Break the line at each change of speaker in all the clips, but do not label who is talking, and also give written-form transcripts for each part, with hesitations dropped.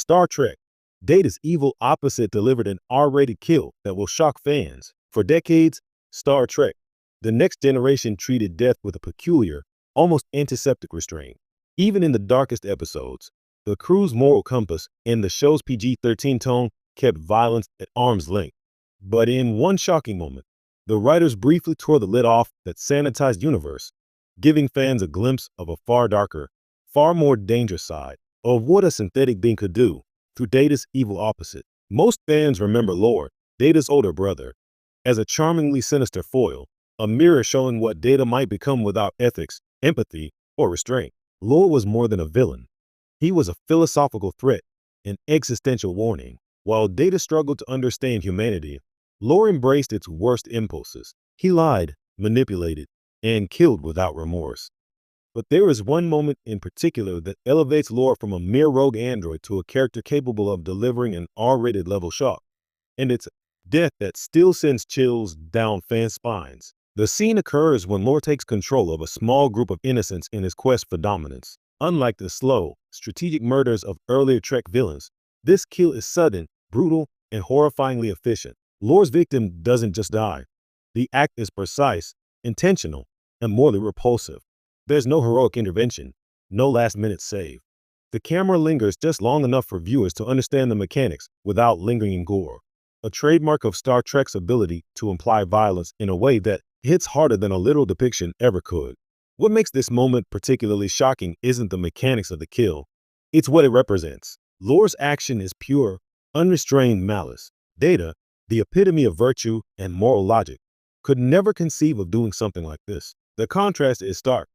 Star Trek. Data's evil opposite delivered an R-rated kill that will shock fans. For decades, Star Trek, the next generation treated death with a peculiar, almost antiseptic restraint. Even in the darkest episodes, the crew's moral compass and the show's PG-13 tone kept violence at arm's length. But in one shocking moment, the writers briefly tore the lid off that sanitized universe, giving fans a glimpse of a far darker, far more dangerous side of what a synthetic being could do through Data's evil opposite. Most fans remember Lore, Data's older brother, as a charmingly sinister foil, a mirror showing what Data might become without ethics, empathy, or restraint. Lore was more than a villain. He was a philosophical threat, an existential warning. While Data struggled to understand humanity, Lore embraced its worst impulses. He lied, manipulated, and killed without remorse. But there is one moment in particular that elevates Lore from a mere rogue android to a character capable of delivering an R-rated level shock. And it's death that still sends chills down fans' spines. The scene occurs when Lore takes control of a small group of innocents in his quest for dominance. Unlike the slow, strategic murders of earlier Trek villains, this kill is sudden, brutal, and horrifyingly efficient. Lore's victim doesn't just die. The act is precise, intentional, and morally repulsive. There's no heroic intervention, no last-minute save. The camera lingers just long enough for viewers to understand the mechanics without lingering gore, a trademark of Star Trek's ability to imply violence in a way that hits harder than a literal depiction ever could. What makes this moment particularly shocking isn't the mechanics of the kill, it's what it represents. Lore's action is pure, unrestrained malice. Data, the epitome of virtue and moral logic, could never conceive of doing something like this. The contrast is stark.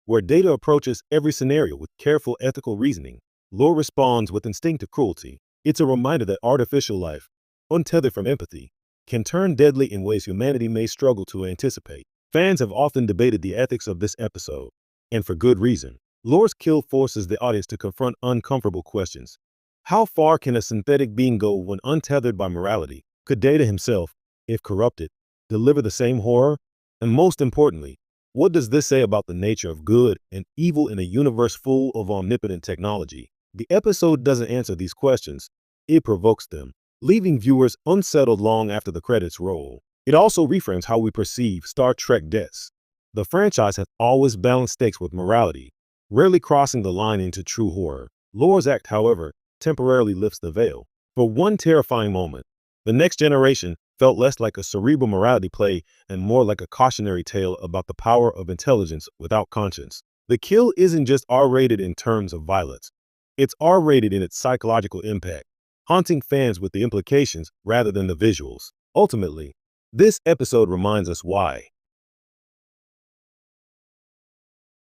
Where Data approaches every scenario with careful ethical reasoning, Lore responds with instinctive cruelty. It's a reminder that artificial life, untethered from empathy, can turn deadly in ways humanity may struggle to anticipate. Fans have often debated the ethics of this episode, and for good reason. Lore's kill forces the audience to confront uncomfortable questions. How far can a synthetic being go when untethered by morality? Could Data himself, if corrupted, deliver the same horror? And most importantly, what does this say about the nature of good and evil in a universe full of omnipotent technology? The episode doesn't answer these questions, it provokes them, leaving viewers unsettled long after the credits roll. It also reframes how we perceive Star Trek deaths. The franchise has always balanced stakes with morality, rarely crossing the line into true horror. Lore's act, however, temporarily lifts the veil. For one terrifying moment, The Next Generation felt less like a cerebral morality play and more like a cautionary tale about the power of intelligence without conscience. The kill isn't just R-rated in terms of violence. It's R-rated in its psychological impact, haunting fans with the implications rather than the visuals. Ultimately, this episode reminds us why